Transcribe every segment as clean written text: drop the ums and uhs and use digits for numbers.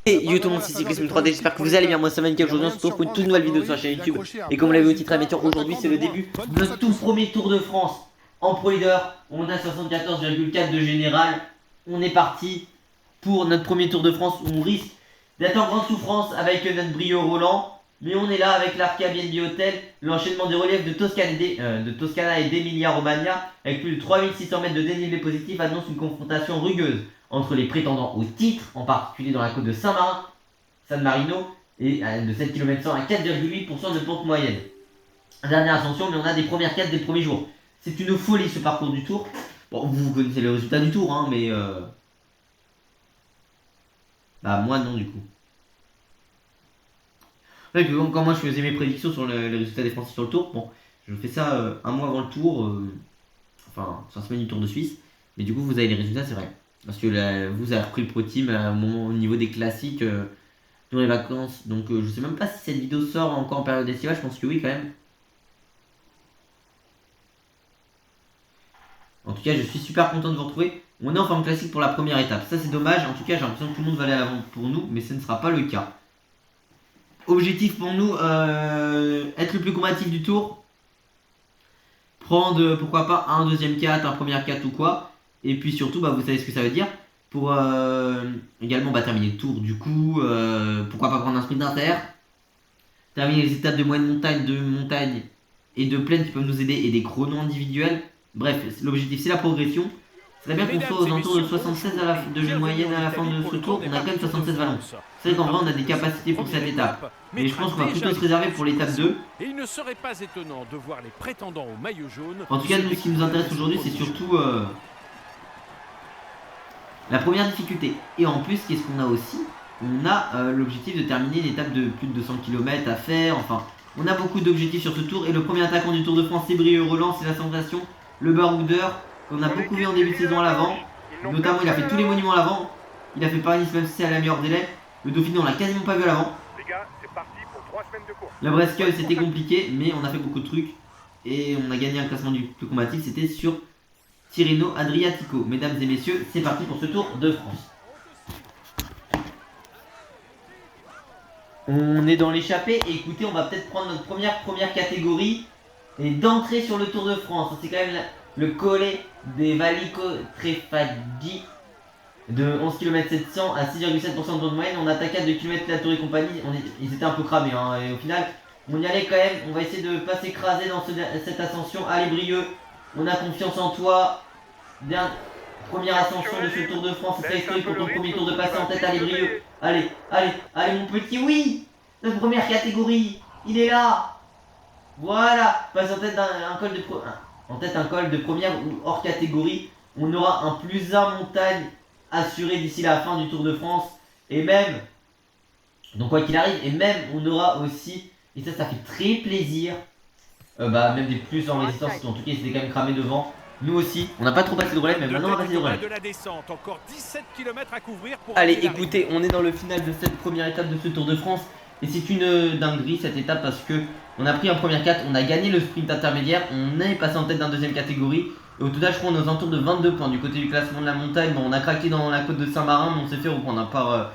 Et yo tout le monde, c'est Cyclisme 3D, j'espère que vous allez bien, moi ça va nickel, aujourd'hui on se retrouve pour une toute nouvelle vidéo sur la chaîne YouTube. Et comme vous l'avez vu au titre amateur, aujourd'hui c'est le début de notre tout premier Tour de France en Pro Leader. On a 74,4 de général, on est parti pour notre premier Tour de France où on risque d'être en grande souffrance avec notre brio Roland. Mais on est là avec l'Arca BNB Hotel, l'enchaînement des reliefs de Toscana et d'Emilia Romagna, avec plus de 3600 mètres de dénivelé positif, annonce une confrontation rugueuse entre les prétendants au titre, en particulier dans la côte de Saint-Marin, San Marino, et de 7 km 100 à 4,8% de pente moyenne. Dernière ascension, mais on a des premières 4 des premiers jours. C'est une folie ce parcours du Tour. Bon, vous connaissez le résultat du Tour, hein, mais bah moi non du coup. Quand moi je faisais mes prédictions sur les résultats des Français sur le Tour, bon, je fais ça un mois avant le Tour, enfin, sur la semaine du Tour de Suisse, mais du coup vous avez les résultats, c'est vrai. Parce que là, vous avez repris le Pro Team au niveau des classiques dans les vacances, donc je sais même pas si cette vidéo sort encore en période estivale, je pense que oui quand même. En tout cas, je suis super content de vous retrouver. On est en forme classique pour la première étape, ça c'est dommage, en tout cas j'ai l'impression que tout le monde va aller à l'avant pour nous, mais ce ne sera pas le cas. Objectif pour nous, être le plus combatif du tour. Prendre pourquoi pas un deuxième 4, un premier 4 ou quoi. Et puis surtout, bah, vous savez ce que ça veut dire. Pour également terminer le tour du coup. Pourquoi pas prendre un sprint inter. Terminer les étapes de moyenne montagne et de plaine qui peuvent nous aider. Et des chronos individuels. Bref, l'objectif c'est la progression. C'est bien qu'on soit aux alentours de 76 de moyenne à la fin de ce tour. On a quand même 76 vallons. C'est vrai qu'en vrai on a des capacités pour cette étape. Mais je pense qu'on va plutôt se réserver pour l'étape 2. Et il ne serait pas étonnant de voir les prétendants au maillot jaune. En tout cas, nous, ce qui nous intéresse aujourd'hui, c'est surtout la première difficulté. Et en plus, qu'est-ce qu'on a aussi? On a l'objectif de terminer l'étape de plus de 200 km à faire. Enfin, on a beaucoup d'objectifs sur ce tour. Et le premier attaquant du Tour de France, c'est Brieux Roland, c'est la sensation, le baroudeur, qu'on a beaucoup vu en début de saison à l'avant. Notamment, il a fait tous les monuments à l'avant. Il a fait Paris-Nice, même si c'est à la meilleure délai. Le Dauphiné, on l'a quasiment pas vu à l'avant. La Brescia, c'était compliqué, mais on a fait beaucoup de trucs. Et on a gagné un classement du plus combatif, c'était sur Tirreno Adriatico. Mesdames et messieurs, c'est parti pour ce Tour de France. On est dans l'échappée et écoutez, on va peut-être prendre notre première catégorie et d'entrer sur le Tour de France. C'est quand même le collet des Valico Trefaggi de 11 km 700 à 6,7% de temps de moyenne. On attaquait à 2 km la Tour et compagnie. Ils étaient un peu cramés hein, et au final on y allait quand même. On va essayer de ne pas s'écraser dans cette ascension. Allez Brieux, on a confiance en toi. Première ascension de ce Tour de France, c'est historique pour ton premier tour de passer en tête. Allez Brieux, allez mon petit, oui. Notre première catégorie, il est là. Voilà, passe en tête un col de première ou hors catégorie. On aura un plus 1 montagne assuré d'ici la fin du Tour de France. Et même, donc quoi qu'il arrive, et même on aura aussi, et ça fait très plaisir, même des plus en résistance, en tout cas ils étaient quand même cramés devant. Nous aussi, on n'a pas trop passé de relais, mais maintenant on va passer de relais. Allez, écoutez, on est dans le final de cette première étape de ce Tour de France. Et c'est une dinguerie cette étape parce que on a pris un premier 4, on a gagné le sprint intermédiaire, on est passé en tête d'un deuxième catégorie. Et au total, je crois qu'on est aux alentours de 22 points du côté du classement de la montagne. Bon, on a craqué dans la côte de Saint-Marin, mais on s'est fait reprendre par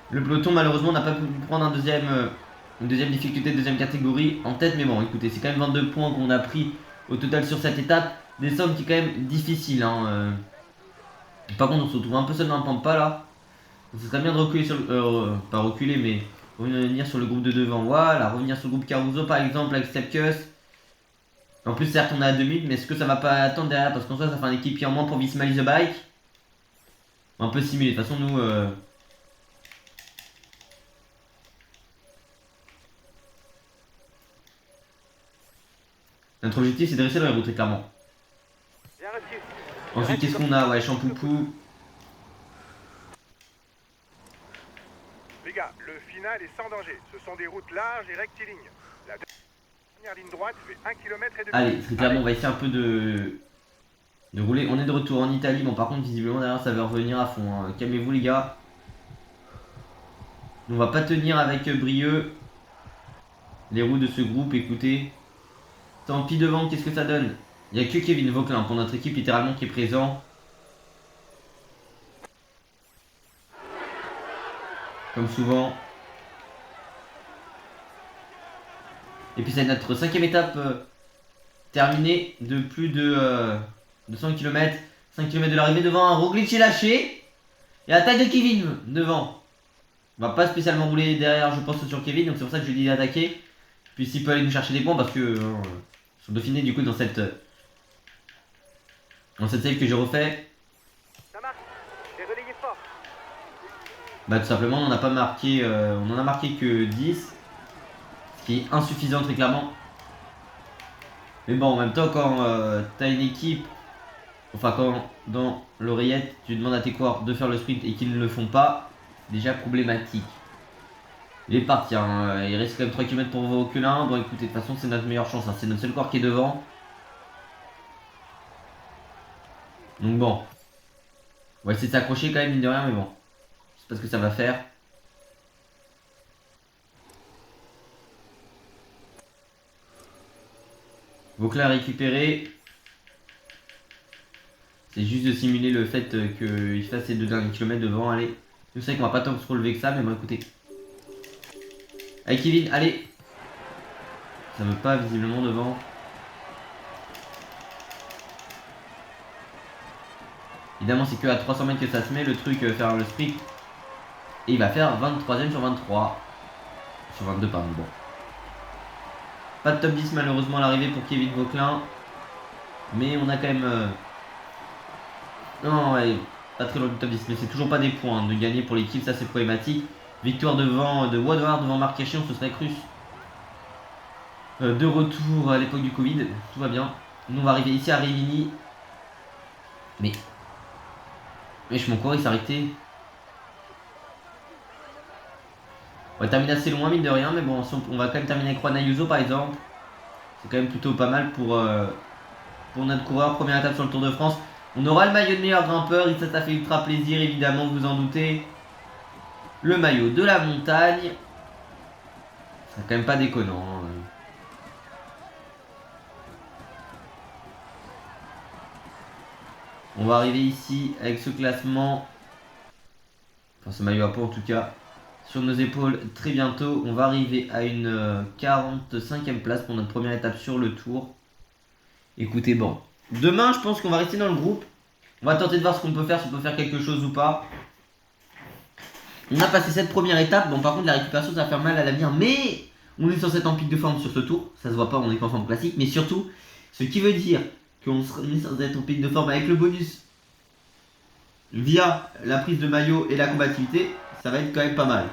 le peloton. Malheureusement, on n'a pas pu prendre une deuxième difficulté, deuxième catégorie en tête. Mais bon, écoutez, c'est quand même 22 points qu'on a pris au total sur cette étape. Des sommes qui sont quand même difficiles. Hein. Par contre, on se retrouve un peu seul dans le pampa là. Ce serait bien de reculer sur le. Pas reculer, mais revenir sur le groupe de devant. Voilà, revenir sur le groupe Caruso par exemple avec Sepkus. En plus, certes, on est à 2 minutes, mais est-ce que ça va pas attendre derrière? Parce qu'en soi, ça fait un équipier en moins pour Visma the Bike. On va un peu simuler. De toute façon, nous. Notre objectif, c'est de rester dans les routes, très clairement. Ensuite, qu'est-ce qu'on a? Ouais, Champoupou. Les gars, le final est sans danger. Ce sont des routes larges et rectilignes. La dernière ligne droite fait 1 km et demi. Allez, très clairement, on va essayer un peu de rouler. On est de retour en Italie. Bon, par contre, visiblement, derrière, ça va revenir à fond. Hein. Calmez-vous, les gars. On va pas tenir avec Brieux. Les roues de ce groupe, écoutez. Tant pis devant, qu'est-ce que ça donne? Il n'y a que Kevin Vauquelin pour notre équipe, littéralement, qui est présent. Comme souvent. Et puis c'est notre 5ème étape terminée de plus de 100 km. 5 km de l'arrivée devant un Roglic est lâché. Et la taille de Kevin devant. On va pas spécialement rouler derrière, je pense, sur Kevin. Donc c'est pour ça que je lui ai dit d'attaquer. Puis s'il peut aller nous chercher des points parce que sur Dauphiné du coup dans cette save que j'ai refait. Ça marche. J'ai relayé fort. Bah tout simplement on en a pas marqué. On en a marqué que 10. Ce qui est insuffisant très clairement. Mais bon en même temps quand t'as une équipe. Enfin quand dans l'oreillette tu demandes à tes coureurs de faire le sprint et qu'ils ne le font pas. Déjà problématique. Il est parti, hein. Il reste quand même 3 km pour Vauquelin. Bon écoutez, de toute façon c'est notre meilleure chance, hein. C'est notre seul corps qui est devant. Donc bon. On va essayer de s'accrocher quand même mine de rien, mais bon. Je sais pas ce que ça va faire. Vauquelin récupéré. C'est juste de simuler le fait qu'il fasse ses 2 derniers kilomètres devant. Allez. Je sais qu'on va pas tant se relever que ça, mais bon écoutez. Allez Kevin, allez. Ça veut pas visiblement devant. Évidemment c'est que à 300 mètres que ça se met le truc faire le sprint. Et il va faire 23ème sur 23. Sur 22 pardon bon. Pas de top 10 malheureusement à l'arrivée pour Kevin Vauquelin. Mais on a quand même... Non ouais, pas très loin du top 10. Mais c'est toujours pas des points de gagner pour l'équipe, ça c'est problématique. Victoire devant de Woodward devant Marc Cachet, on se serait cru. De retour à l'époque du Covid, tout va bien. Nous on va arriver ici à Rimini. Mais mon coureur il s'est arrêté. On va terminer assez loin mine de rien, mais bon on va quand même terminer avec Juan Ayuso par exemple. C'est quand même plutôt pas mal pour notre coureur. Première étape sur le Tour de France. On aura le maillot de meilleur grimpeur, et ça fait ultra plaisir évidemment, vous en doutez. Le maillot de la montagne. C'est quand même pas déconnant. Hein. On va arriver ici avec ce classement. Enfin ce maillot à peau en tout cas. Sur nos épaules très bientôt. On va arriver à une 45e place pour notre première étape sur le Tour. Écoutez bon. Demain je pense qu'on va rester dans le groupe. On va tenter de voir ce qu'on peut faire, si on peut faire quelque chose ou pas. On a passé cette première étape. Bon par contre la récupération ça va faire mal à l'avenir. Mais on est censé être en pic de forme sur ce tour. Ça se voit pas, on est qu'en forme classique. Mais surtout, ce qui veut dire qu'on est censé être en pic de forme avec le bonus via la prise de maillot et la combativité. Ça va être quand même pas mal.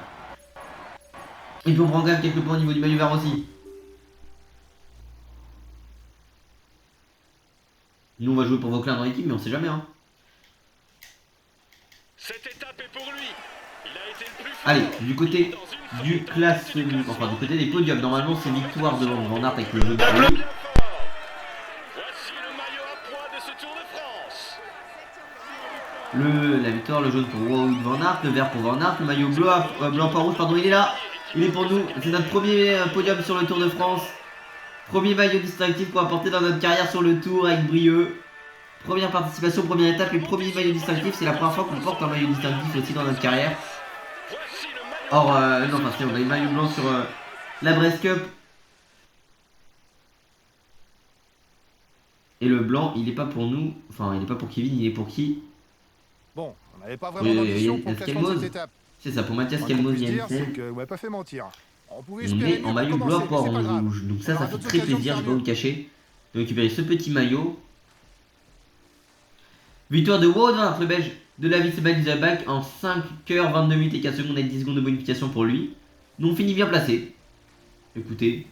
Et puis on prend quand même quelques points au niveau du maillot vert aussi. Nous on va jouer pour Vauquelin dans l'équipe mais on sait jamais hein. Cette étape est pour lui. Il a été le plus fort. Allez, du côté du classement, enfin du côté des podiums, normalement c'est victoire devant Van Aert avec le jeu de Tableau maillot. bien fort. Voici le maillot à poids de ce Tour de France. La victoire, le jaune pour Wout Van Aert, le vert pour Van Aert, le maillot blanc pas rouge, pardon, il est là. Il est pour nous, c'est notre premier podium sur le Tour de France. Premier maillot distinctif qu'on va porter dans notre carrière sur le Tour avec Brieux. Première participation, première étape, et premier maillot distinctif, c'est la première fois qu'on porte un maillot distinctif aussi dans notre carrière. Voici le maillot. Or, non, parce qu'on a eu maillot blanc sur la Brest Cup. Et le blanc, il est pas pour nous, enfin il est pas pour Kevin, il est pour qui? Bon, on n'avait pas vraiment d'ambition pour le classement de cette étape. C'est ça, pour Mathias Ce qu'on Calmos puisse dire, c'est Jensen. que, ouais, pas fait mentir. On pouvait On espérer est mieux en maillot pour blanc, commencer, pas mais c'est en pas grave. rouge. Donc ça On aura fait d'autres très occasions de plaisir, je faire vais pas vous mieux. le cacher. De récupérer ce petit maillot. Victoire de Wout Van Aert, le belge de la Wiesbaden en 5h22 minutes et 4 secondes avec 10 secondes de bonification pour lui. Nous on finit bien placé. Écoutez,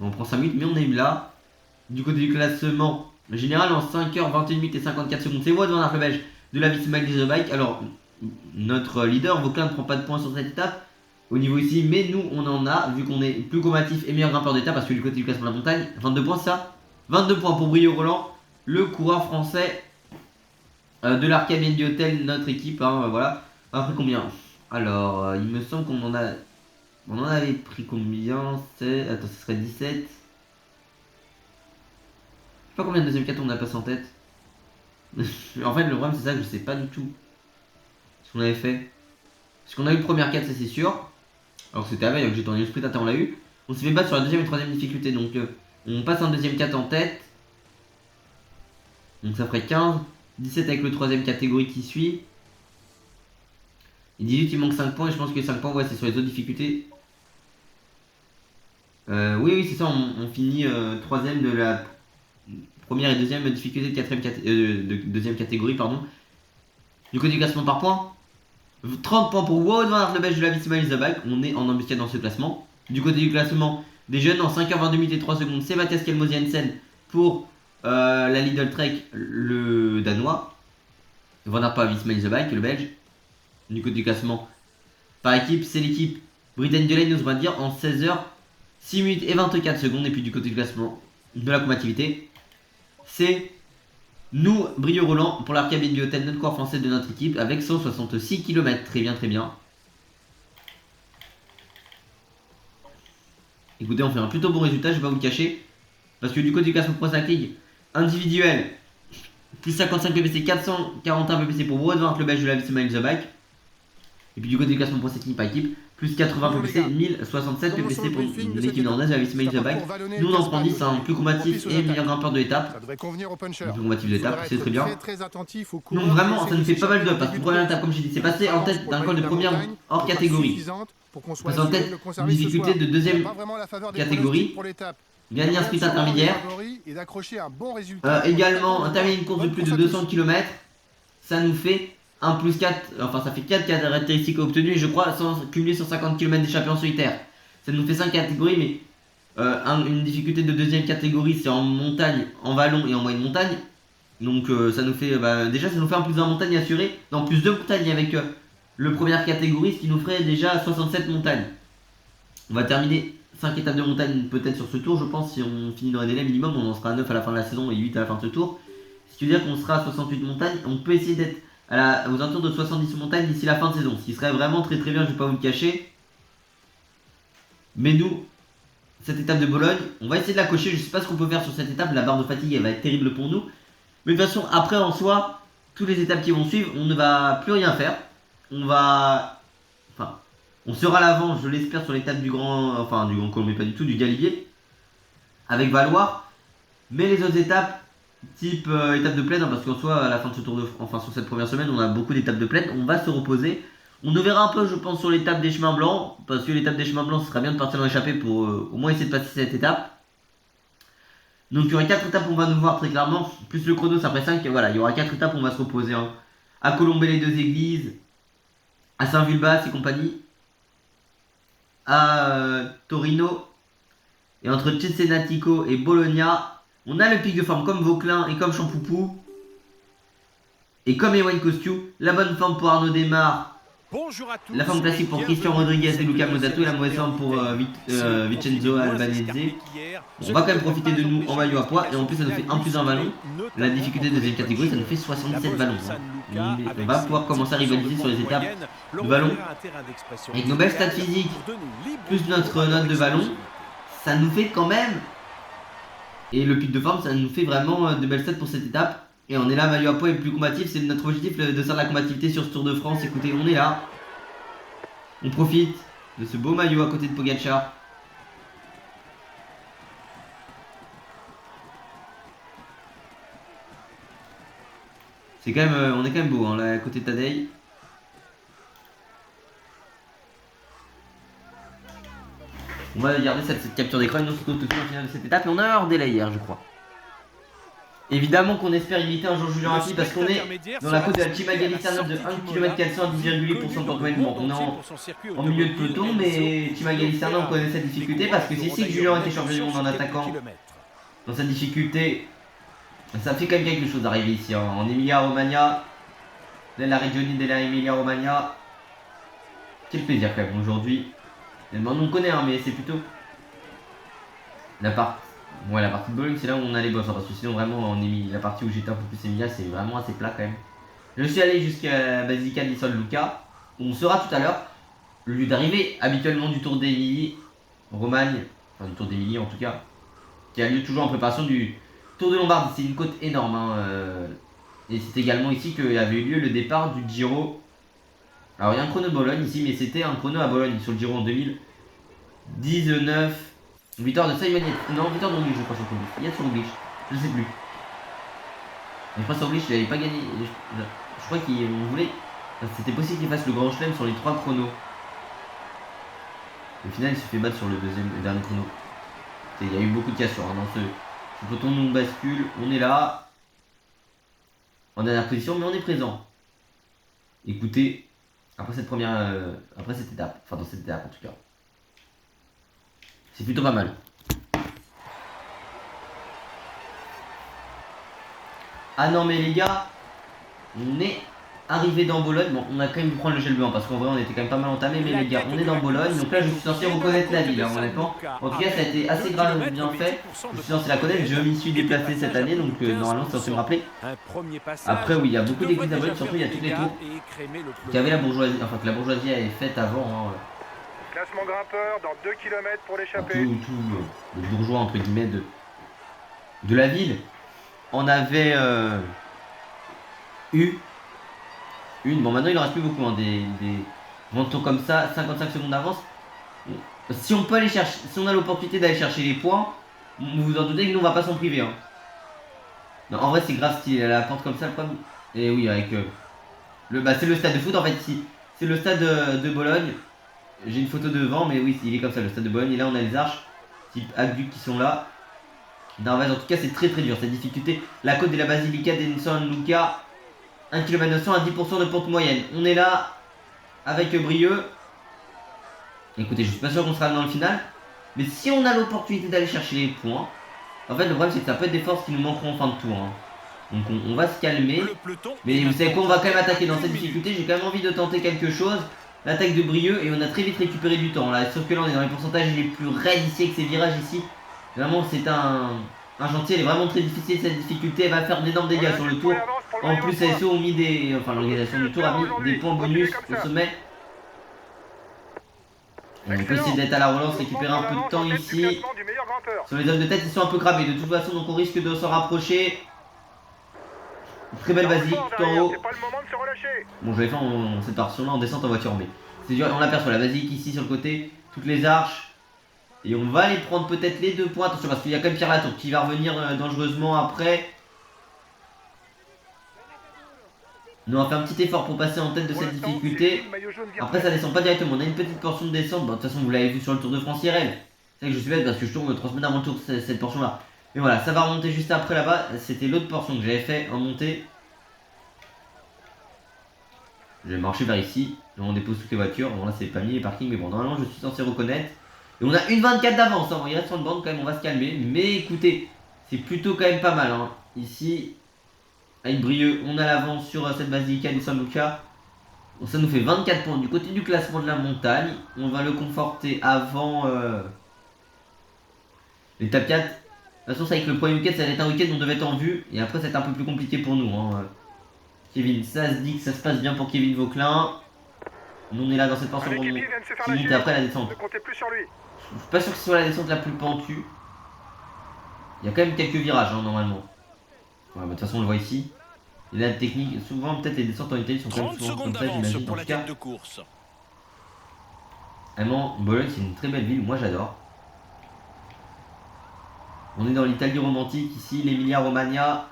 on prend 5 minutes mais on est là. Du côté du classement général en 5h21 minutes et 54 secondes. C'est Wout Van Aert, le belge de la Wiesbaden. Alors notre leader Vauquelin ne prend pas de points sur cette étape au niveau ici, mais nous on en a vu qu'on est plus combatif et meilleur grimpeur d'étape parce que du côté du classement de la montagne, 22 points ça. 22 points pour Brieux Roland, le coureur français de l'Arca Mendy Hotel, notre équipe, hein, voilà. Après combien? Alors, il me semble qu'on en a... On en avait pris combien? C'est... Attends, ce serait 17. Je sais pas combien de deuxième 4 on a passé en tête. En fait, le problème c'est ça que je sais pas du tout ce qu'on avait fait. Parce qu'on a eu le premier 4, ça c'est sûr. Alors que c'était à veille, donc j'ai tourné le sprint, on l'a eu. On s'est fait battre sur la deuxième et troisième difficulté, donc on passe un deuxième 4 en tête. Donc ça ferait 15, 17 avec le troisième catégorie qui suit. Et 18 il manque 5 points et je pense que 5 points ouais c'est sur les autres difficultés. Oui c'est ça, on finit troisième de la première et deuxième difficulté de deuxième catégorie pardon. Du côté du classement par points, 30 points pour Wout van Aert, le belge de la Visma Isabak, on est en embuscade dans ce classement. Du côté du classement des jeunes en 5h22 minutes et 3 secondes, c'est Mathias Kelmoz Jensen pour la Lidl Trek, le danois. Van Aert par la Visma Isabak, le belge. Du côté du classement par équipe, c'est l'équipe Britannique de Lane, on va dire, en 16h, 6 minutes et 24 secondes. Et puis du côté du classement de la combativité, c'est nous, Brio Roland, pour l'Arcade Bibliothèque, notre corps français de notre équipe, avec 166 km. Très bien, très bien. Écoutez, on fait un plutôt bon résultat, je vais pas vous le cacher. Parce que du côté du classement Pro Cycling, individuel, plus 55 ppc, 441 ppc pour Wout van Aert, le belge de la Visma Isabak. Et puis du côté du classement Pro Cycling par équipe, plus 80 ppc, 1067 ppc pour l'équipe nandaise de la Visma Isabak. Nous on en prend 10, plus combatif et meilleur grimpeur de l'étape. Ça devrait convenir au puncher. Plus combatif de l'étape, c'est très bien. Très attentif au Non vraiment, ça nous fait pas mal de parce que première étape comme j'ai dit, c'est passé en tête d'un col de première hors catégorie. Passe en tête une difficulté de deuxième catégorie. Gagner un sprint intermédiaire. Également, terminer une course de plus de 200 km. Ça nous fait un plus 4, enfin ça fait 4 caractéristiques obtenues et je crois sans cumuler 150 km d'échappée en solitaire. Ça nous fait 5 catégories, mais une difficulté de deuxième catégorie c'est en montagne, en vallon et en moyenne montagne. Donc ça nous fait, déjà ça nous fait un plus d'un montagne assuré, non plus 2 montagnes avec le première catégorie, ce qui nous ferait déjà 67 montagnes. On va terminer 5 étapes de montagne peut-être sur ce tour, je pense, si on finit dans les délais minimum, on en sera à 9 à la fin de la saison et 8 à la fin de ce tour. Ce qui veut dire qu'on sera à 68 montagnes, on peut essayer d'être aux alentours de 70 montagnes d'ici la fin de saison, ce qui serait vraiment très très bien, je vais pas vous le cacher. Mais nous, cette étape de Bologne, on va essayer de la cocher, je sais pas ce qu'on peut faire sur cette étape, la barre de fatigue elle va être terrible pour nous. Mais de toute façon, après en soi, toutes les étapes qui vont suivre, on ne va plus rien faire. On sera à l'avant, je l'espère, sur l'étape du Grand Colomb, mais pas du tout, du Galibier, avec Valoir. Mais les autres étapes, type étape de plaine, parce qu'en soi, à la fin de ce tour de enfin sur cette première semaine, on a beaucoup d'étapes de plaine, on va se reposer. On nous verra un peu, je pense, sur l'étape des chemins blancs, parce que l'étape des chemins blancs, ce serait bien de partir dans l'échappée pour au moins essayer de passer cette étape. Donc il y aura 4 étapes où on va nous voir très clairement, plus le chrono, ça après 5, et voilà, il y aura 4 étapes où on va se reposer. À Colombey-les-Deux-Églises, à Saint-Vulbas et compagnie, à Torino, et entre Cesenatico et Bologna, on a le pic de forme comme Vauclin et comme Champoupou, et comme Ewan Kostiou, la bonne forme pour Arnaud Desmar, la forme classique pour Christian Rodriguez et Luca Mosato, et la mauvaise forme pour Vincenzo Albanese. On va quand même profiter de nous en maillot à poids, et en plus ça nous fait un plus un ballon. La difficulté de deuxième catégorie, ça nous fait 67 ballons. On va pouvoir commencer à rivaliser sur les étapes de ballon. Avec nos belles stats physiques, plus notre note de ballon, ça nous fait quand même, et le pic de forme, ça nous fait vraiment de belles stats pour cette étape. Et on est là, maillot à poids et plus combatif, c'est notre objectif de faire de la combativité sur ce Tour de France. Écoutez, on est là. On profite de ce beau maillot à côté de Pogacar. C'est quand même, on est quand même beau, là, à côté de Tadej. On va garder cette capture d'écran et nous se retrouve tout de suite au final de cette étape. Et on a un hors délai hier, je crois. Évidemment qu'on espère imiter un jour Julien Rappi parce qu'on est dans la côte de la Chimagali Sarnov de 1 km 400 à 10,8% temporiellement. On est en milieu de peloton, mais Chimagali Sarnov, on connaît cette difficulté parce que c'est ici que Julien était champion du monde en attaquant. Dans sa difficulté, ça fait quand même quelque chose d'arriver ici en Emilia Romagna, la Regione della Emilia Romagna. Quel plaisir quand même aujourd'hui. On connaît, mais c'est plutôt la partie. Ouais, la partie de Bologne, c'est là où on a les boss, parce que sinon vraiment la partie où j'étais un peu plus Emilia, c'est vraiment assez plat quand même. Je suis allé jusqu'à la Basilica di San Luca, où on sera tout à l'heure, le lieu d'arrivée habituellement du Tour d'Émilie Romagne, enfin du Tour d'Émilie en tout cas, qui a lieu toujours en préparation du Tour de Lombardie. C'est une côte énorme, et c'est également ici qu'il avait eu lieu le départ du Giro Alors il y a un chrono de Bologne ici, mais c'était un chrono à Bologne sur le Giro en 2019. Victoire de Simon Yates. Non, victoire de Roglic, je crois, sur Roglic. Yates ou Roglic, je sais plus. Mais je crois que Roglic, il avait pas gagné. Je crois qu'on voulait. C'était possible qu'il fasse le grand chelem sur les 3 chronos. Au final, il se fait battre sur le dernier chrono. Il y a eu beaucoup de cassures hein, dans ce peloton. On bascule, on est là. En dernière position, mais on est présent. Écoutez, après cette première. Après cette étape. Enfin, dans cette étape en tout cas. C'est plutôt pas mal. Ah non, mais les gars, on est arrivé dans Bologne. Bon, on a quand même dû prendre le gel blanc parce qu'en vrai, on était quand même pas mal entamé. Mais les gars, on est dans Bologne. Donc là, je suis censé reconnaître la ville, hein, honnêtement. En tout cas, ça a été assez grave, bien fait. Je suis censé la connaître. Je m'y suis déplacé cette année. Donc normalement, c'est censé me rappeler. Après, oui, il y a beaucoup d'églises à Bologne. Surtout, il y a toutes les tours qui avaient la bourgeoisie. Enfin, que la bourgeoisie avait faites avant. Hein. Classement grimpeur dans 2 km pour l'échappée. Tout les bourgeois, entre guillemets, de la ville. On avait eu une. Bon, maintenant il en reste plus beaucoup. Hein, des grands tours comme ça, 55 secondes d'avance. Si on peut aller chercher, si on a l'opportunité d'aller chercher les points, vous vous en doutez que nous on va pas s'en priver. Hein. Non, en vrai, c'est grave stylé. Elle apporte comme ça le problème. Et oui, avec c'est le stade de foot en fait. Ici, c'est le stade de Bologne. J'ai une photo devant, mais oui, il est comme ça le stade de Bologne. Et là, on a les arches type aqueduc qui sont là. En tout cas, c'est très dur cette difficulté. La côte de la Basilica di San Luca, 1 km 900 à 10% de pente moyenne. On est là avec Brieux. Écoutez, je suis pas sûr qu'on sera dans le final. Mais si on a l'opportunité d'aller chercher les points, en fait, le problème c'est que ça peut être des forces qui nous manqueront en fin de tour. Hein. Donc on va se calmer. Mais vous savez quoi, on va quand même attaquer dans cette difficulté. J'ai quand même envie de tenter quelque chose. L'attaque de Brieux et on a très vite récupéré du temps. Là, sauf que là, on est dans les pourcentages les plus raides ici avec ces virages ici. Vraiment, c'est un chantier, elle est vraiment très difficile, cette difficulté, elle va faire d'énormes dégâts sur le tour. En plus, ASO ont mis des. Enfin, l'organisation du tour a mis des points bonus au sommet. On peut essayer d'être à la relance, récupérer un peu de temps ici. Sur les hommes de tête, ils sont un peu cramés. De toute façon, donc on risque de s'en rapprocher. Très belle basique, tout en haut. Bon, je vais faire cette portion-là en descente en voiture, mais c'est dur. On aperçoit la basique ici sur le côté, toutes les arches. Et on va aller prendre peut-être les 2 points. Attention parce qu'il y a quand même Pierre Latour qui va revenir dangereusement après. Nous on va faire un petit effort pour passer en tête de cette difficulté. Après ça descend pas directement. On a une petite portion de descente. Bon, de toute façon vous l'avez vu sur le Tour de France IRL. C'est vrai que je suis bête parce que je tourne 3 semaines avant le tour cette portion là. Mais voilà, ça va remonter juste après là-bas. C'était l'autre portion que j'avais fait en montée. Je vais marcher vers ici. Là, on dépose toutes les voitures. Bon là c'est pas mis les parkings mais bon normalement je suis censé reconnaître. Et on a une 24 d'avance, hein. Il reste 30 bandes quand même, on va se calmer. Mais écoutez, c'est plutôt quand même pas mal. Hein. Ici, avec Brieux, on a l'avance sur cette Basilica di San Luca. Bon, ça nous fait 24 points du côté du classement de la montagne. On va le conforter avant l'étape 4. De toute façon, c'est avec le premier week-end, ça va être un week-end où on devait être en vue. Et après, ça va être un peu plus compliqué pour nous. Hein. Kevin, ça se dit que ça se passe bien pour Kevin Vauquelin. Nous, on est là dans cette portion qui monte après la descente. Ne comptez plus sur lui. Je suis pas sûr que ce soit la descente la plus pentue. Il y a quand même quelques virages hein, normalement. Ouais, de toute façon on le voit ici. Et la technique, souvent peut-être les descentes en Italie sont quand même souvent comme ça, j'imagine. En tout cas, vraiment, Bologne c'est une très belle ville, moi j'adore. On est dans l'Italie romantique ici, l'Emilia Romagna.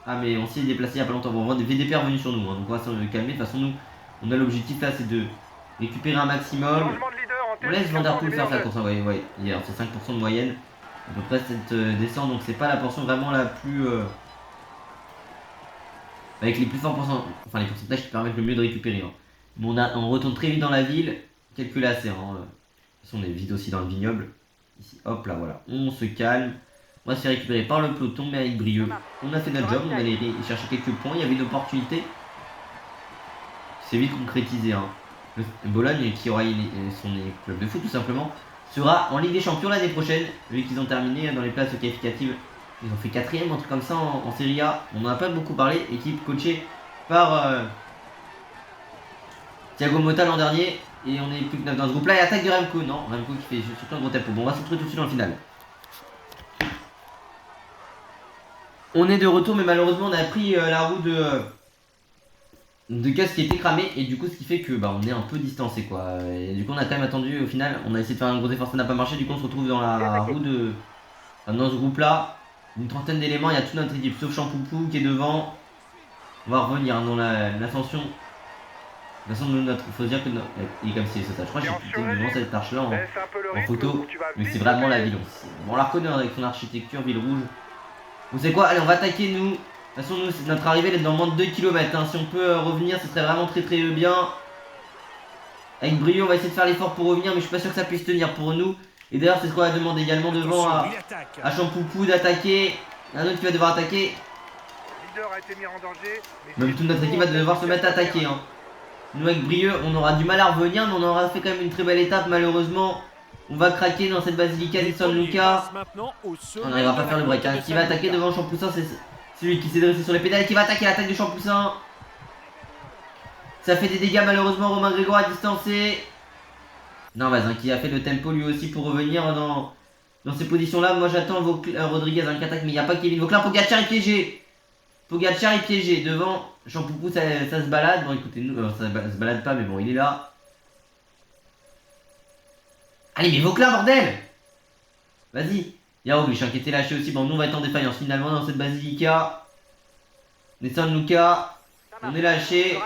Ah mais on s'y est déplacé il y a pas longtemps. Bon, on voit des VDP revenus sur nous, hein, donc on va se calmer. De toute façon nous, on a l'objectif là c'est de récupérer un maximum. On laisse Van Der Poel faire sa course, ouais, hier c'est 5% de moyenne à peu près cette descente, donc c'est pas la portion vraiment la plus avec les plus forts pourcentages, enfin les pourcentages qui permettent le mieux de récupérer. Hein. Mais on retourne très vite dans la ville, quelques lacets. Hein. De toute façon on est vite aussi dans le vignoble. Ici, hop là voilà, on se calme. On va se faire récupérer par le peloton, mais avec Brieux. On a fait notre job, on allait chercher quelques points, il y avait une opportunité. C'est vite concrétisé. Hein. Bologne, qui aura son club de foot tout simplement, sera en Ligue des Champions l'année prochaine, vu qu'ils ont terminé dans les places qualificatives. Ils ont fait 4ème, un truc comme ça en Serie A. On n'en a pas beaucoup parlé, équipe coachée par Thiago Motta l'an dernier. Et on est plus que 9 dans ce groupe là. Et attaque de Remco, non, Remco qui fait surtout un gros tempo. Bon, on va se retrouver tout de suite dans le final. On est de retour, mais malheureusement on a pris la roue de casque qui était cramé et du coup ce qui fait que bah on est un peu distancé quoi. Et du coup on a quand même attendu au final, on a essayé de faire un gros effort, ça n'a pas marché, du coup on se retrouve dans la roue de. Enfin, dans ce groupe là, une trentaine d'éléments, il y a toute notre équipe sauf Champoupou qui est devant. On va revenir dans l'ascension. De toute façon notre. Faut se dire que il est comme si c'est ça. Je crois que j'ai quitté devant cette arche là Laisse un peu le en rythme photo. ou tu vas Mais vite c'est vraiment la te ville. On la reconnaît avec son architecture, ville rouge. Vous savez quoi? Allez on va attaquer nous. De toute façon, nous, notre arrivée elle est dans moins de 2 km. Hein. Si on peut revenir, ce serait vraiment très bien. Avec brio, on va essayer de faire l'effort pour revenir, mais je suis pas sûr que ça puisse tenir pour nous. Et d'ailleurs, c'est ce qu'on va demander également devant à Champoupou d'attaquer. Un autre qui va devoir attaquer. Le leader a été mis en danger. Mais Même toute notre équipe va devoir se mettre à attaquer. Hein. Nous, avec Brieux, on aura du mal à revenir, mais on aura fait quand même une très belle étape. Malheureusement, on va craquer dans cette basilica di San Luca. On n'arrivera pas à faire le break. Hein. Qui va attaquer devant Champoussin, c'est celui qui s'est dressé sur les pédales et qui va attaquer l'attaque de Champoussin. Ça fait des dégâts malheureusement, Romain Grégoire a distancé. Narvaz hein, qui a fait le tempo lui aussi pour revenir dans ces positions là. Moi j'attends Rodriguez hein, qui attaque mais il n'y a pas Kevin Vauclair. Pogacar est piégé. Pogacar est piégé devant Champoupou, ça se balade. Bon écoutez, nous ça se balade pas mais bon il est là. Allez mais Vauclair bordel. Vas-y. Il y a Roglic hein, qui était lâché aussi. Bon nous on va être en défaillance finalement dans cette basilica. Les San Luca. On est lâché.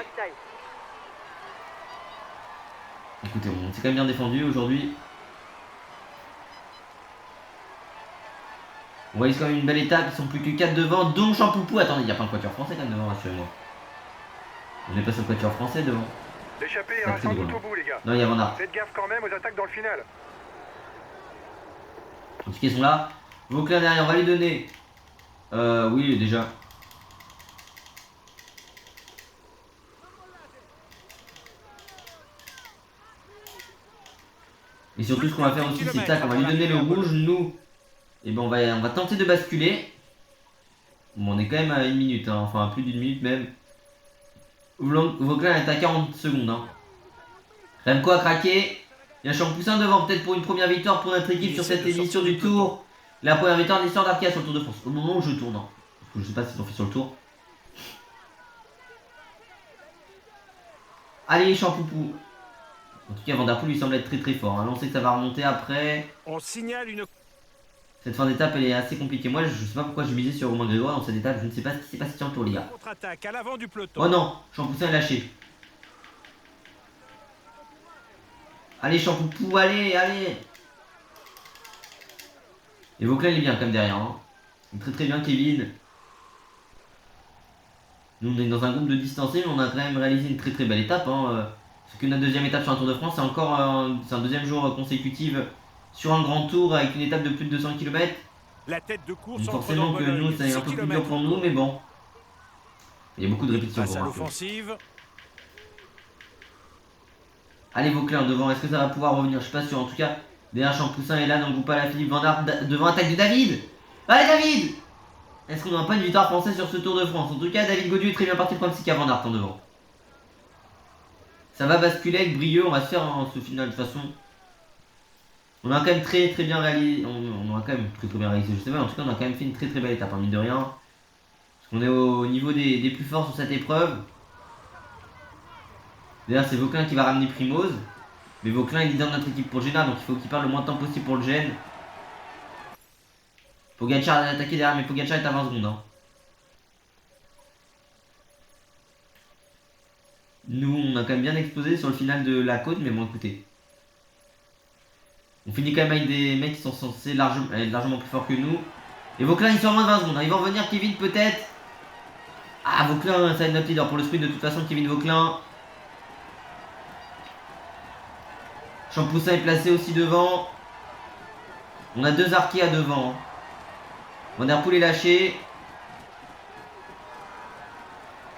Écoutez, on s'est quand même bien défendu aujourd'hui. On voit quand même une belle étape, ils sont plus que 4 devant, dont Champoupou. Attendez, il n'y a pas un quatuor français quand même devant, rassurez-moi. On est pas sur le quatuor français devant. l'échappée ira sans doute au bout, les gars. Non, il y a Van Aert. Faites gaffe quand même aux attaques dans le final. En tout cas, ils sont là. Vauclair derrière, on va lui donner. Oui, déjà. Et surtout, ce qu'on va faire aussi, c'est tac, on va lui donner le rouge, nous. Et ben on va tenter de basculer. Bon, on est quand même à 1 minute, hein, enfin à plus d'1 minute même. Vauclair est à 40 secondes. Hein. Remco a craqué. Il y a Champoussin devant, peut-être pour une première victoire pour notre équipe sur cette édition du Tour. La première victoire de l'histoire d'Arkea sur le Tour de France. Au moment où je tourne. Hein. Parce que je sais pas si on fait sur le Tour. Allez, Champoupou. En tout cas, Van Der Poel lui semble être très fort. Hein. Là, on sait que ça va remonter après. On signale une. Cette fin d'étape, elle est assez compliquée. Moi, je sais pas pourquoi je misais sur Romain Grégoire dans cette étape. Je ne sais pas ce qui s'est passé sur le tour, les gars. Contre-attaque à l'avant du peloton. Oh non, Champoussin est lâché. Allez, Champoupou, allez. Et Vauclair, il est bien quand même derrière. Hein. Très bien, Kevin. Nous, on est dans un groupe de distancés, mais on a quand même réalisé une très belle étape. Hein. C'est que notre deuxième étape sur un Tour de France. C'est encore c'est un deuxième jour consécutif sur un grand tour avec une étape de plus de 200 km. La tête de course. Donc forcément que nous, c'est un peu plus dur pour nous, mais bon. Il y a beaucoup de répétitions pour l'offensive. Allez, Vauclair devant, est-ce que ça va pouvoir revenir? Je suis pas sûr. En tout cas, derrière Champoussin est là dans le groupe à la Philippe Van Aert devant attaque de David. Allez, David! Est-ce qu'on n'aura pas une victoire française sur ce Tour de France? En tout cas, David Gaudu est très bien parti. Le problème, c'est qu'il y a Van Aert en devant. Ça va basculer avec Brieux, on va se faire ce final de toute façon. On a quand même très bien réalisé. On a quand même très bien réalisé, je sais pas, en tout cas on a quand même fait une très belle étape, hein, mine de rien. Parce qu'on est au niveau des plus forts sur cette épreuve. D'ailleurs c'est Vauclair qui va ramener Primoz. Mais Vauclair est leader de notre équipe pour Géna, donc il faut qu'il parle le moins de temps possible pour le gène. Pogacar a attaqué derrière, mais Pogacar est à 20 secondes. Hein. Nous on a quand même bien explosé sur le final de la côte, mais bon écoutez. On finit quand même avec des mecs qui sont censés être largement plus forts que nous. Et Vauclair ils sont à moins de 20 secondes. Hein. Ils vont revenir Kevin peut-être. Ah Vauclair ça va être notre leader pour le sprint de toute façon Kevin Vauclair. Champoussin est placé aussi devant. On a 2 Arkea devant. Hein. Van Der Poel est lâché.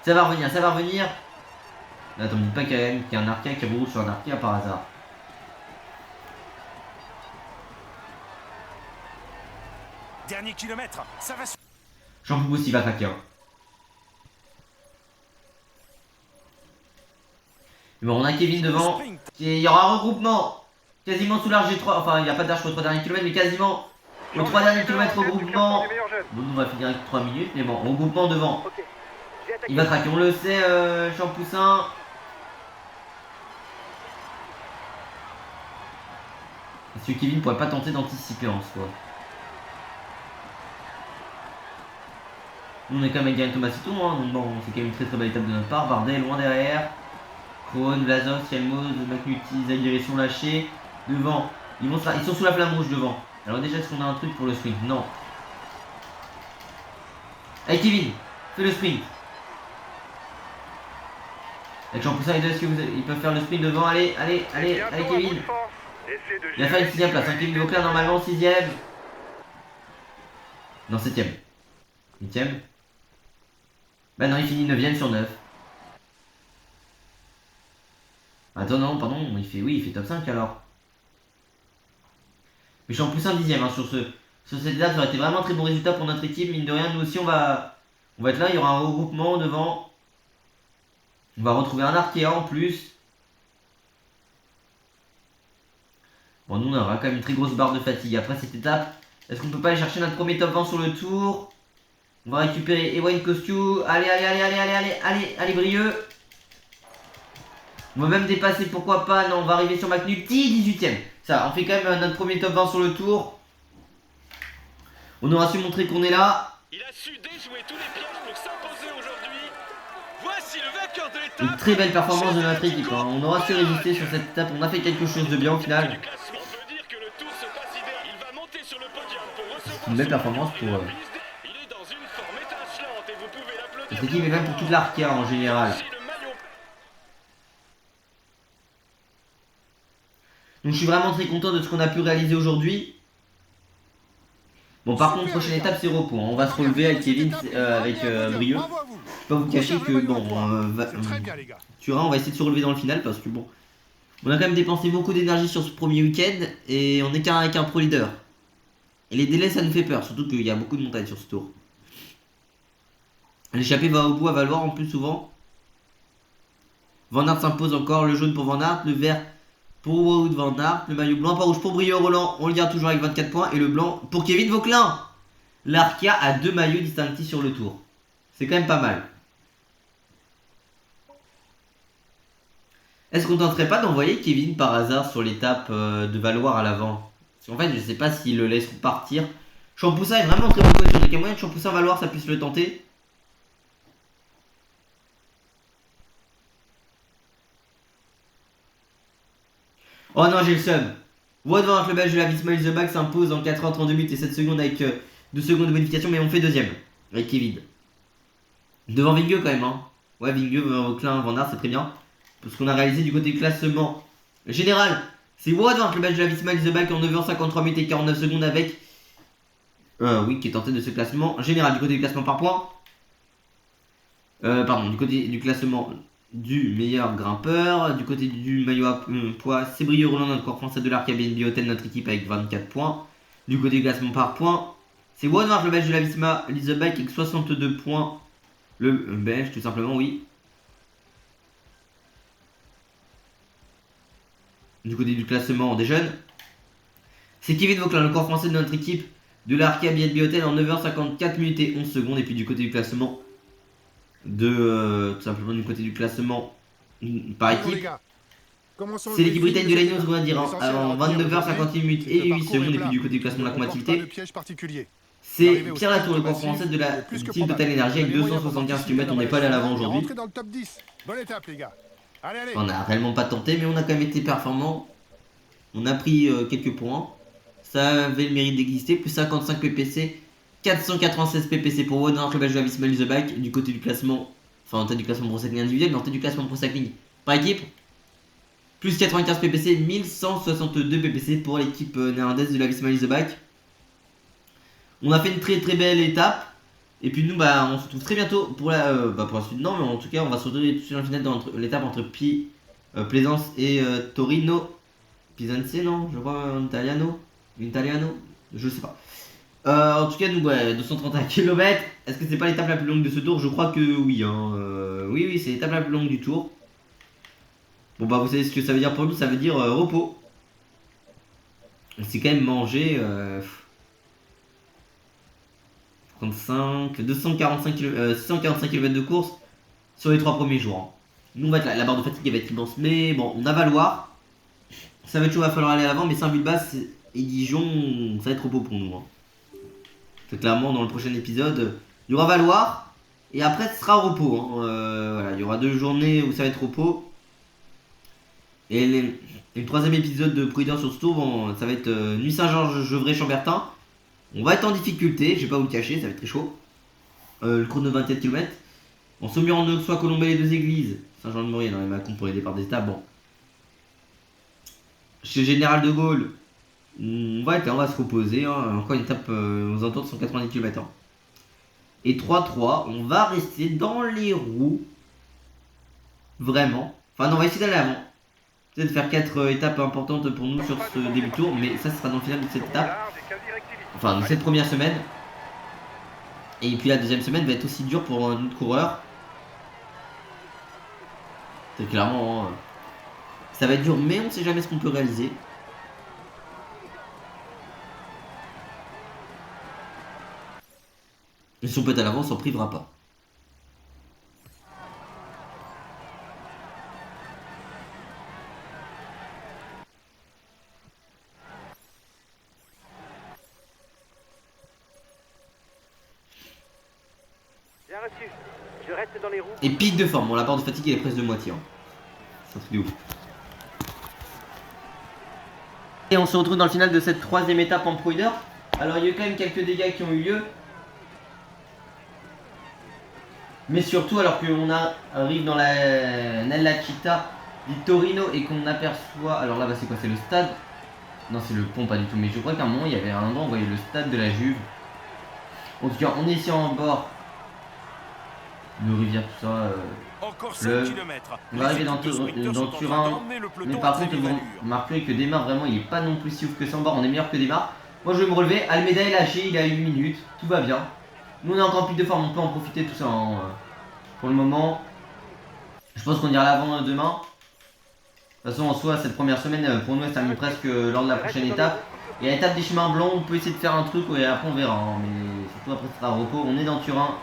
Ça va revenir. Là, attends, me dis pas qu'il y a un Arkea qui roule sur un Arkea par hasard. Dernier kilomètre, ça va. Champoupou aussi va craquer. Hein. Mais bon, on a Kevin devant. Il y aura un regroupement. Quasiment sous l'arche G3. Enfin, il n'y a pas d'arche aux 3 derniers kilomètres, mais quasiment aux 3 derniers kilomètres regroupement. Bon, nous on va finir avec 3 minutes. Mais bon, regroupement devant. J'ai attaqué. Il va traquer, on le sait, Champoussin. Monsieur Kevin pourrait pas tenter d'anticiper en soi. On est quand même avec Garen Tomasito, hein, donc bon, c'est quand même une très belle étape de notre part. Bardet loin derrière. Krohn, Vlasov, Chelmos, McNulty, Zaguirre sont lâchés. Devant, ils sont sous la flamme rouge devant. Alors déjà, est-ce qu'on a un truc pour le sprint? Non. Allez Kevin, fais le sprint. Avec Champoussin et deux, est-ce qu'ils peuvent faire le sprint devant? Allez Kevin. Il a fait une 6ème place, hein. Kevin Vauclair normalement 6ème. Non, 7ème. 8ème. Bah non, il finit 9ème sur 9. Attends, non, pardon, il fait top 5 alors. Mais Champoussin 10ème hein, sur cette étape, ça aurait été vraiment un très bon résultat pour notre équipe. Mine de rien, nous aussi on va être là, il y aura un regroupement devant. On va retrouver un Arkea en plus. Bon, nous on aura quand même une très grosse barre de fatigue après cette étape. Est-ce qu'on peut pas aller chercher notre premier top 20 sur le tour? On va récupérer Ewan Kosciu. Allez, Brieux. On va même dépasser, pourquoi pas. Non, on va arriver sur McNulty, 18ème. Ça, on fait quand même notre premier top 20 sur le tour. On aura su montrer qu'on est là. Il a su déjouer tous les pièges pour s'imposer aujourd'hui. Voici le vainqueur de l'étape. Une très belle performance de notre équipe. Hein. On aura su résister sur cette étape. On a fait quelque chose de bien au final. On peut dire que le tour se passe idéal. Il va monter sur le podium pour recevoir Une belle performance pour Il est dans une forme étincelante et vous pouvez l'applaudir. cette équipe et même pour toute l'Arkea en général. Voici le maillot. Donc je suis vraiment très content de ce qu'on a pu réaliser aujourd'hui. Bon, par contre, prochaine étape, c'est repos. On va se relever avec Kevin, avec Brieux. Je peux pas vous cacher que, bon, Turin, on va essayer de se relever dans le final parce que, bon, on a quand même dépensé beaucoup d'énergie sur ce premier week-end et on est qu'avec un pro leader. Et les délais, ça nous fait peur, surtout qu'il y a beaucoup de montagnes sur ce tour. L'échappée va au bout à Valoir en plus souvent. Van Aert s'impose encore, le jaune pour Van Aert, le vert pour Wout Van Aert, le maillot blanc, pas rouge pour Brieux Roland, on le garde toujours avec 24 points, et le blanc pour Kevin Vauclair. L'Arkea a 2 maillots distinctifs sur le tour. C'est quand même pas mal. Est-ce qu'on tenterait pas d'envoyer Kevin par hasard sur l'étape de Valoir à l'avant? Parce qu'en fait, je sais pas s'ils le laisseront partir. Champoussin est vraiment très bon coach. Il y a moyen de Champoussin Valoir, ça puisse le tenter. Oh non, j'ai le seum. Wout van Aert, le belge de la Visma Iseback s'impose en 4h32 minutes et 7 secondes avec 2 secondes de bonification, mais on fait deuxième avec Kevin. Devant Vingegaard quand même, hein. Ouais, Vingegaard, Vauclair, Van Aert, c'est très bien. Parce qu'on a réalisé du côté du classement général, c'est Wout van Aert, le belge de la Visma Iseback en 9h53 minutes et 49 secondes avec. Oui, qui est en tête de ce classement général. Du côté du classement par points. Pardon, du côté du classement du meilleur grimpeur, du côté du maillot à poids, c'est Brieux Roland, notre corps français de l'Arkea BNP Hotel, notre équipe avec 24 points. Du côté du classement par points, c'est Wout van Aert, le belge de la Visma Leaserbike avec 62 points. Le belge, tout simplement, oui. Du côté du classement des jeunes, c'est Kevin Vauclair, le corps français de notre équipe de l'Arkea BNP Hotel en 9h54 minutes et 11 secondes. Et puis du côté du classement tout simplement du côté du classement par équipe, c'est l'équipe britannique de l'Ainos, on va dire, en 29h58 minutes et 8 secondes. Et puis du côté du classement de la combativité, c'est Pierre Latour, le corps français de la team Total Energy avec 275 km. On n'est pas allé à l'avant aujourd'hui. On n'a réellement pas tenté, mais on a quand même été performant. On a pris quelques points. Ça avait le mérite d'exister. Plus 55 PPC. 496 PPC pour Wout van Aert, le belge de la Visma Leaserbike, du côté du classement, enfin en tête du classement Pro Cycling individuel, mais en tête du classement Pro Cycling par équipe. Plus 95 PPC, 1162 PPC pour l'équipe néerlandaise de la Visma Leaserbike. On a fait une très belle étape. Et puis nous, bah, on se retrouve très bientôt pour la suite. Non, mais en tout cas, on va se retrouver sur la finale dans l'étape entre Plaisance et Torino. Pisanze, non, je crois en italiano, je sais pas. En tout cas, nous, 231 km. Est-ce que c'est pas l'étape la plus longue de ce tour? Je crois que oui. Hein. Oui, c'est l'étape la plus longue du tour. Bon, bah, vous savez ce que ça veut dire pour nous? Ça veut dire repos. C'est quand même manger. 645 km de course sur les 3 premiers jours. Hein. Nous, on va être la barre de fatigue elle va être immense. Mais bon, on a Valoir. Ça va être chaud, va falloir aller à l'avant. Mais Saint-Vulbas et Dijon, ça va être repos pour nous. Hein. C'est clairement, dans le prochain épisode, il y aura Valoir. Et après, ce sera repos. Hein. Voilà, il y aura 2 journées où ça va être repos. Et le 3ème épisode de Prudence sur ce tour, bon, ça va être Nuit Saint-Georges, Gevrey-Chambertin. On va être en difficulté, je vais pas vous le cacher, ça va être très chaud. Le chrono de 24 km. En Saumur en Auxois, Colombey, les 2 églises. Saint-Jean-de-Maurienne dans les Macons pour les départs des étapes. Bon. Chez Général de Gaulle, on va se reposer. Hein. Encore une étape aux alentours de 190 km. Hein. Et 3-3, on va rester dans les roues. Vraiment. Enfin, non, on va essayer d'aller avant. Peut-être faire 4 étapes importantes pour nous sur ce début de tour. Mais ça, ce sera dans le final de cette étape. Enfin, de cette première semaine. Et puis la 2ème semaine va être aussi dure pour un autre coureur. C'est clairement... Hein, ça va être dur, mais on sait jamais ce qu'on peut réaliser. Et si on peut être à l'avant, on s'en privera pas. Bien reçu. Je reste dans les roues. Et pic de forme, bon, la barre de fatigue elle est presque de moitié. Hein. C'est un truc de ouf. Et on se retrouve dans le final de cette 3ème étape en Pro Leader. Alors il y a eu quand même quelques dégâts qui ont eu lieu. Mais surtout alors qu'on arrive dans la Nella Città di Torino et qu'on aperçoit... Alors là bah, c'est quoi? C'est le stade? Non c'est le pont pas du tout. Mais je crois qu'à un moment il y avait un endroit où on voyait le stade de la Juve. En tout cas on est ici en bord de rivière tout ça. Encore 5 km. On va arriver dans Turin. Mais par contre vous remarquerez que Desmar vraiment il est pas non plus si ouf que ça en bord. On est meilleur que Desmar. Moi je vais me relever. Almeida est lâché, il a 1 minute. Tout va bien. Nous on est encore plus de forme, on peut en profiter de tout ça hein. Pour le moment. Je pense qu'on ira à l'avant demain. De toute façon en soi cette première semaine pour nous elle termine presque lors de la prochaine étape. Et à l'étape des chemins blancs on peut essayer de faire un truc et après on verra. Hein. Mais surtout après ce sera repos. On est dans Turin.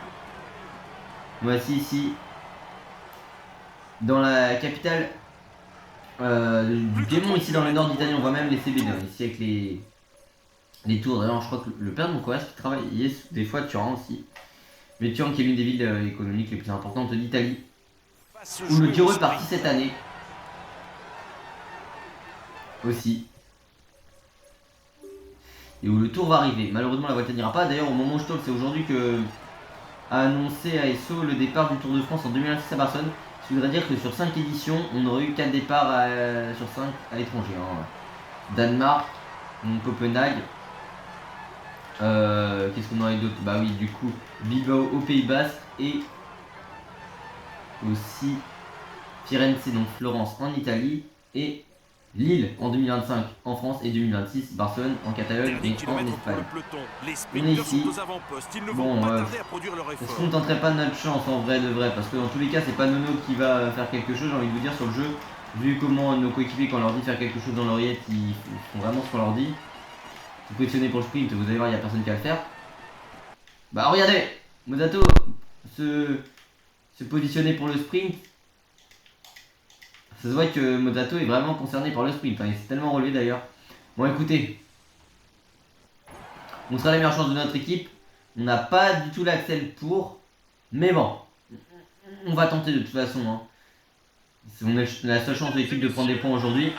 Voici ici. Dans la capitale du Piémont, ici dans le nord d'Italie, on voit même les CB2. Ici avec les tours. D'ailleurs, je crois que le père de mon collège qui travaille, il est des fois à Turin aussi. Mais Turin qui est l'une des villes économiques les plus importantes d'Italie. Où le Giro est parti cette année. Aussi. Et où le tour va arriver. Malheureusement, la Vuelta n'ira pas. D'ailleurs, au moment où je tourne, c'est aujourd'hui que a annoncé ASO le départ du Tour de France en 2026 à Barcelone. Ce qui voudrait dire que sur 5 éditions, on aurait eu 4 départs sur 5 à l'étranger. Hein. Danemark, Copenhague. Qu'est-ce qu'on aurait d'autre? Bah oui, du coup, Bilbao au Pays Basque et aussi Firenze, donc Florence en Italie et Lille en 2025 en France et 2026 Barcelone en Catalogne et en Espagne. On est ici. Bon, est-ce qu'on tenterait pas notre chance en vrai de vrai? Parce que dans tous les cas, c'est pas Nono qui va faire quelque chose, j'ai envie de vous dire, sur le jeu. Vu comment nos coéquipiers, quand on leur dit de faire quelque chose dans l'oreillette, ils font vraiment ce qu'on leur dit. Vous positionnez pour le sprint, vous allez voir, il n'y a personne qui va le faire. Bah regardez, Mozato se positionner pour le sprint. Ça se voit que Mozato est vraiment concerné par le sprint, hein. Il s'est tellement relevé d'ailleurs. Bon écoutez, on sera les meilleures chances de notre équipe. On n'a pas du tout l'accel pour. Mais bon, on va tenter de toute façon. Hein. On a la seule chance de l'équipe de prendre des points aujourd'hui.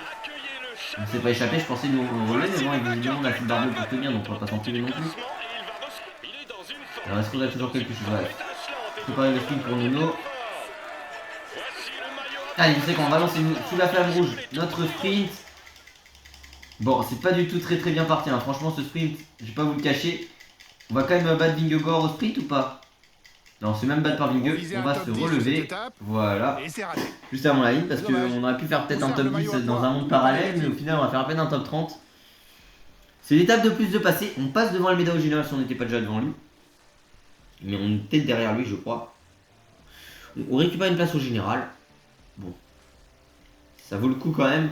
On ne s'est pas échappé, je pensais nous relever, mais bon, évidemment on a fait le barbeau pour tenir, donc on va pas s'en priver non plus. Alors est-ce qu'on a toujours quelque chose? Ouais. Préparer le sprint pour Nuno. Allez, vous savez qu'on va lancer sous la flamme rouge notre sprint. Bon, c'est pas du tout très bien parti, hein. Franchement ce sprint, je vais pas vous le cacher. On va quand même battre Vingegaard au sprint ou pas? Non, c'est même battre par Vingegaard, on va se relever. Voilà. Juste avant la ligne, parce qu'on aurait pu faire peut-être un top 10 dans un monde parallèle, mais au final on va faire à peine un top 30. C'est l'étape de plus de passer. On passe devant Almeida au général si on n'était pas déjà devant lui. Mais on était derrière lui, je crois. On récupère une place au général. Bon. Ça vaut le coup quand même.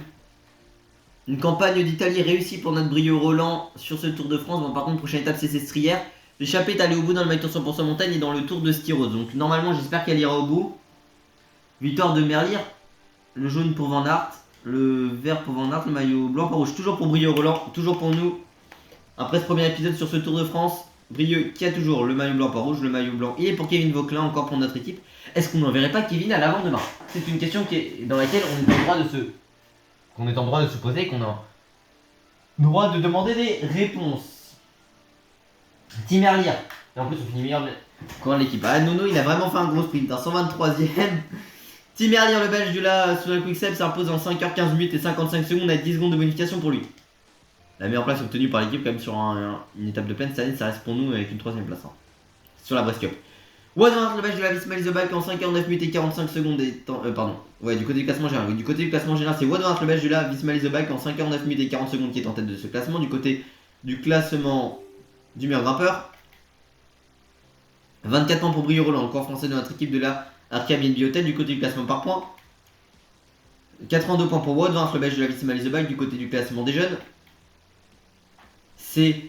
Une campagne d'Italie réussie pour notre brio Roland sur ce Tour de France. Bon, par contre, prochaine étape c'est Sestrières. L'échappée est allée au bout dans le maillot 100% montagne et dans le tour de ski rose. Donc normalement j'espère qu'elle ira au bout. Victoire de Merlier. Le jaune pour Van Aert. Le vert pour Van Aert. Le maillot blanc par rouge. Toujours pour Brieux Roland. Toujours pour nous. Après ce premier épisode sur ce Tour de France. Brieux qui a toujours le maillot blanc par rouge. Le maillot blanc il est pour Kevin Vauquelin. Encore pour notre équipe. Est-ce qu'on n'enverrait pas Kevin à l'avant demain? C'est une question dans laquelle on est en droit de se poser. Qu'on a le droit de demander des réponses. Tim Merlier. Et en plus on finit meilleur de l'équipe. Ah Nono il a vraiment fait un gros sprint, hein, 123ème. Tim Merlier le belge de la Soudal Quickstep s'impose en 5h15 minutes et 55 secondes avec 10 secondes de bonification pour lui. La meilleure place obtenue par l'équipe quand même sur une étape de plaine cette année, ça reste pour nous avec une 3ème place. Hein, sur la Brest Cup. Wout van Aert le belge de la Visma Leaseback en 5h09 minutes et 45 secondes et pardon. Ouais du côté du classement général. Oui, du côté du classement général c'est Wout van Aert le belge de la Visma Leaseback en 5h09 minutes et 40 secondes qui est en tête de ce classement. Du côté du classement du meilleur grimpeur. 24 points pour Brieux Roland, encore français de notre équipe de la Arca BNB Hotel du côté du classement par points. 82 points pour Wout van Aert le belge de la Visma Leaseback du côté du classement des jeunes. C'est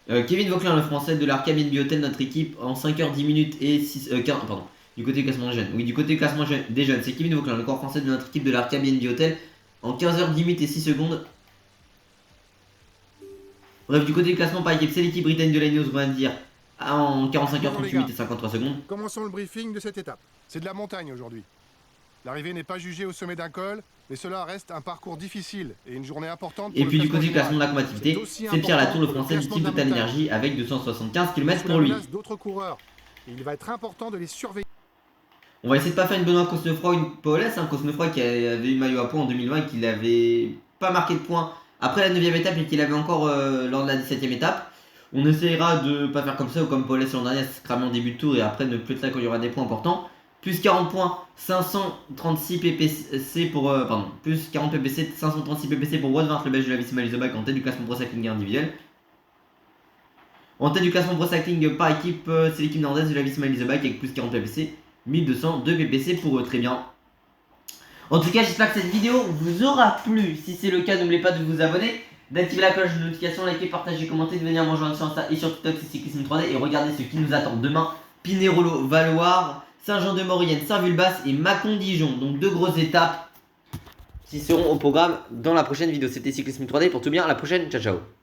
Kevin Vauquelin le français de l'Arca BNB Hotel, notre équipe en 5h10 minutes et 15, pardon, du côté du classement des jeunes. Oui, du côté du classement des jeunes, c'est Kevin Vauquelin, le corps français de notre équipe de l'Arca BNB Hotel en 15h10 minutes et 6 secondes. Bref, du côté du classement par équipe, c'est l'équipe britannique de l'Ineos, on va dire, en 45h38 minutes et 53 secondes. Commençons le briefing de cette étape. C'est de la montagne aujourd'hui. L'arrivée n'est pas jugée au sommet d'un col, mais cela reste un parcours difficile et une journée importante. Et puis du côté du classement de la combativité, c'est Pierre Latour, le français du team Total Energy, avec 275 km pour lui. D'autres coureurs. Il va être important de les surveiller. On va essayer de pas faire une Benoît Cosnefroy ou une Paulès, hein, Cosnefroy qui avait eu maillot à points en 2020 et qui n'avait pas marqué de points après la 9ème étape et qu'il avait encore lors de la 17ème étape. On essaiera de pas faire comme ça ou comme Paulès l'an dernier, se cramer en début de tour et après ne plus être là quand il y aura des points importants. Plus 40 points, 536 ppc pour plus 40 ppc, 536 ppc pour Wout van Aert le belge de la Visma Leaseback en tête du classement Pro Cycling individuel. En tête du classement Pro Cycling par équipe, c'est l'équipe néerlandaise de la Visma Leaseback avec plus 40 ppc, 1202 ppc pour eux, très bien. En tout cas, j'espère que cette vidéo vous aura plu. Si c'est le cas, n'oubliez pas de vous abonner, d'activer la cloche de notification, liker, partager, commenter, de venir me rejoindre sur Insta et sur TikTok, c'est Cyclisme 3D et regardez ce qui nous attend demain. Pinerolo, Valoir, Saint-Jean-de-Maurienne, Saint-Vulbas et Mâcon-Dijon. Donc 2 grosses étapes qui seront au programme dans la prochaine vidéo. C'était Cyclisme 3D, pour tout bien, à la prochaine, ciao ciao.